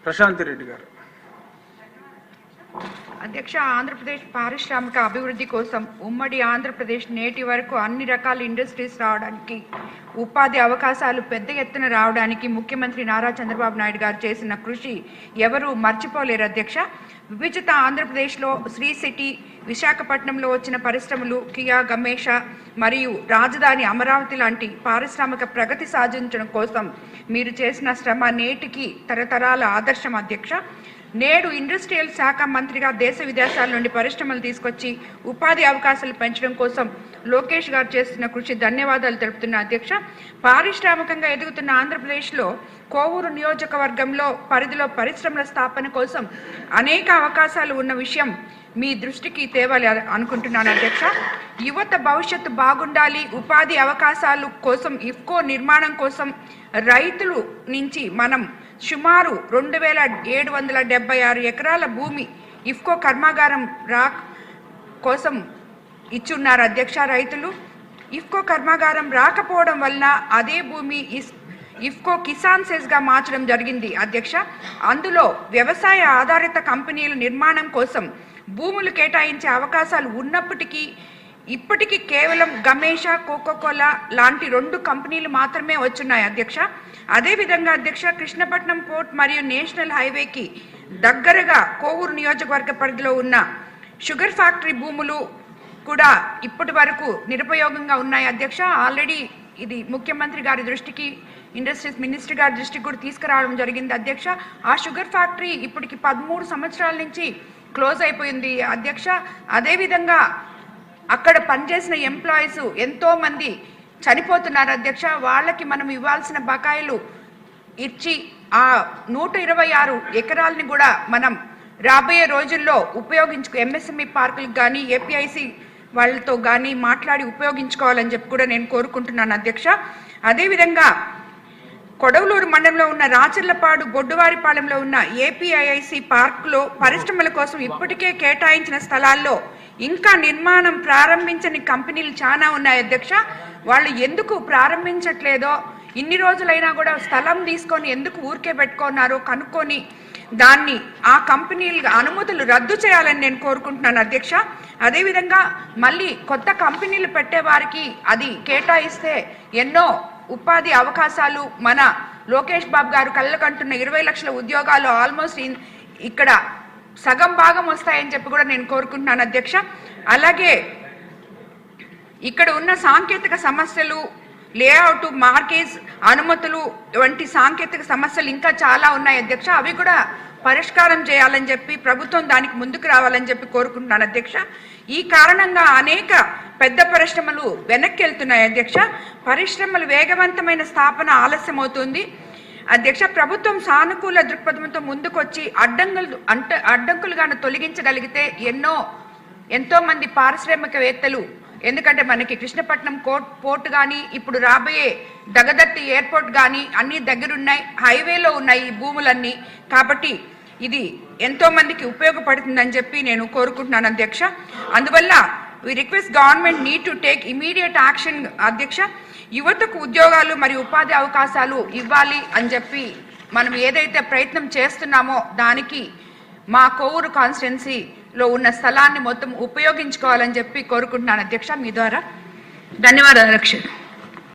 ప్రశాంతి రెడ్డి గారు. అధ్యక్ష, ఆంధ్రప్రదేశ్ పారిశ్రామిక అభివృద్ధి కోసం ఉమ్మడి ఆంధ్రప్రదేశ్ నేటి వరకు అన్ని రకాల ఇండస్ట్రీస్ రావడానికి, ఉపాధి అవకాశాలు పెద్ద ఎత్తున రావడానికి ముఖ్యమంత్రి నారా చంద్రబాబు నాయుడు గారు చేసిన కృషి ఎవరూ మర్చిపోలేరు అధ్యక్ష. విభజిత ఆంధ్రప్రదేశ్లో శ్రీ సిటీ, విశాఖపట్నంలో వచ్చిన పరిశ్రమలు, కియా, గమేష మరియు రాజధాని అమరావతి లాంటి పారిశ్రామిక ప్రగతి సాధించడం కోసం మీరు చేసిన శ్రమ నేటికి తరతరాల ఆదర్శం అధ్యక్ష. నేడు ఇండస్ట్రియల్ శాఖ మంత్రిగా దేశ విదేశాల నుండి పరిశ్రమలు తీసుకొచ్చి ఉపాధి అవకాశాలు పెంచడం కోసం లోకేష్ గారు చేస్తున్న కృషి ధన్యవాదాలు తెలుపుతున్న అధ్యక్ష. పారిశ్రామికంగా ఎదుగుతున్న ఆంధ్రప్రదేశ్లో కోవూరు నియోజకవర్గంలో పరిధిలో పరిశ్రమల స్థాపన కోసం అనేక అవకాశాలు ఉన్న విషయం మీ దృష్టికి తేవాలి అనుకుంటున్నాను అధ్యక్ష. యువత భవిష్యత్తు బాగుండాలి, ఉపాధి అవకాశాలు కోసం ఇఫ్కో నిర్మాణం కోసం రైతులు నుంచి మనం సుమారు 2776 ఎకరాల భూమి ఇఫ్కో కర్మాగారం కోసం ఇచ్చున్నారు అధ్యక్ష. రైతులు ఇఫ్కో కర్మాగారం రాకపోవడం వలన అదే భూమి ఇఫ్కో కిసాన్ సెస్గా మార్చడం జరిగింది అధ్యక్ష. అందులో వ్యవసాయ ఆధారిత కంపెనీల నిర్మాణం కోసం భూములు కేటాయించే అవకాశాలు ఉన్నప్పటికీ ఇప్పటికీ కేవలం గమేష, కోకోకోలా లాంటి 2 కంపెనీలు మాత్రమే వచ్చున్నాయి అధ్యక్ష. అదేవిధంగా అధ్యక్ష, కృష్ణపట్నం పోర్ట్ మరియు నేషనల్ హైవేకి దగ్గరగా కోవూరు నియోజకవర్గ పరిధిలో ఉన్న షుగర్ ఫ్యాక్టరీ భూములు కూడా ఇప్పటి వరకు నిరుపయోగంగా ఉన్నాయి అధ్యక్ష. ఆల్రెడీ ఇది ముఖ్యమంత్రి గారి దృష్టికి, ఇండస్ట్రీస్ మినిస్టర్ గారి దృష్టికి కూడా తీసుకురావడం జరిగింది అధ్యక్ష. ఆ షుగర్ ఫ్యాక్టరీ ఇప్పటికి 13 సంవత్సరాల నుంచి క్లోజ్ అయిపోయింది అధ్యక్ష. అదేవిధంగా అక్కడ పనిచేసిన ఎంప్లాయీస్ ఎంతోమంది చనిపోతున్నారు అధ్యక్ష. వాళ్ళకి మనం ఇవ్వాల్సిన బకాయిలు ఇచ్చి ఆ 126 ఎకరాలని కూడా మనం రాబోయే రోజుల్లో ఎంఎస్ఎంఈ పార్కులకు కానీ ఏపీఐసి వాళ్ళతో కానీ మాట్లాడి ఉపయోగించుకోవాలని చెప్పి కూడా నేను కోరుకుంటున్నాను అధ్యక్ష. అదేవిధంగా కొడవలూరు మండలంలో ఉన్న రాచర్లపాడు, బొడ్డువారిపాలెంలో ఉన్న ఏపీఐఐసి పార్కులో పరిశ్రమల కోసం ఇప్పటికే కేటాయించిన స్థలాల్లో ఇంకా నిర్మాణం ప్రారంభించని కంపెనీలు చాలా ఉన్నాయి అధ్యక్ష. వాళ్ళు ఎందుకు ప్రారంభించట్లేదో, ఇన్ని రోజులైనా కూడా స్థలం తీసుకొని ఎందుకు ఊరికే పెట్టుకున్నారో కనుక్కొని దాన్ని ఆ కంపెనీలు అనుమతులు రద్దు చేయాలని నేను కోరుకుంటున్నాను అధ్యక్ష. అదేవిధంగా మళ్ళీ కొత్త కంపెనీలు పెట్టే వారికి అది కేటాయిస్తే ఎన్నో ఉపాధి అవకాశాలు మన లోకేష్ బాబు గారు కళ్ళకంటున్న 20 లక్షల ఉద్యోగాలు ఆల్మోస్ట్ ఇక్కడ సగం భాగం వస్తాయని చెప్పి కూడా నేను కోరుకుంటున్నాను అధ్యక్ష. అలాగే ఇక్కడ ఉన్న సాంకేతిక సమస్యలు, లేఅవుట్, మార్కేజ్ అనుమతులు వంటి సాంకేతిక సమస్యలు ఇంకా చాలా ఉన్నాయి అధ్యక్ష. అవి కూడా పరిష్కారం చేయాలని చెప్పి ప్రభుత్వం దానికి ముందుకు రావాలని చెప్పి కోరుకుంటున్నాను అధ్యక్ష. ఈ కారణంగా అనేక పెద్ద పరిశ్రమలు వెనక్కి వెళ్తున్నాయి అధ్యక్ష. పరిశ్రమలు వేగవంతమైన స్థాపన ఆలస్యం అవుతుంది అధ్యక్ష. ప్రభుత్వం సానుకూల దృక్పథంతో ముందుకొచ్చి అడ్డంకులుగాను తొలగించగలిగితే ఎంతో మంది పారిశ్రామికవేత్తలు, ఎందుకంటే మనకి కృష్ణపట్నం పోర్ట్ కానీ ఇప్పుడు రాబోయే దగదర్తి ఎయిర్పోర్ట్ కానీ అన్ని దగ్గరున్నాయి, హైవేలో ఉన్నాయి ఈ భూములన్నీ. కాబట్టి ఇది ఎంతో మందికి ఉపయోగపడుతుందని చెప్పి నేను కోరుకుంటున్నాను అధ్యక్ష. అందువల్ల we request government need to take immediate action అధ్యక్ష. యువతకు ఉద్యోగాలు మరియు ఉపాధి అవకాశాలు ఇవ్వాలి అని చెప్పి మనం ఏదైతే ప్రయత్నం చేస్తున్నామో దానికి మా కోవూరు కాన్స్టిట్యున్సీలో ఉన్న స్థలాన్ని మొత్తం ఉపయోగించుకోవాలని చెప్పి కోరుకుంటున్నాను అధ్యక్ష. మీ ద్వారా ధన్యవాదాలు అధ్యక్ష.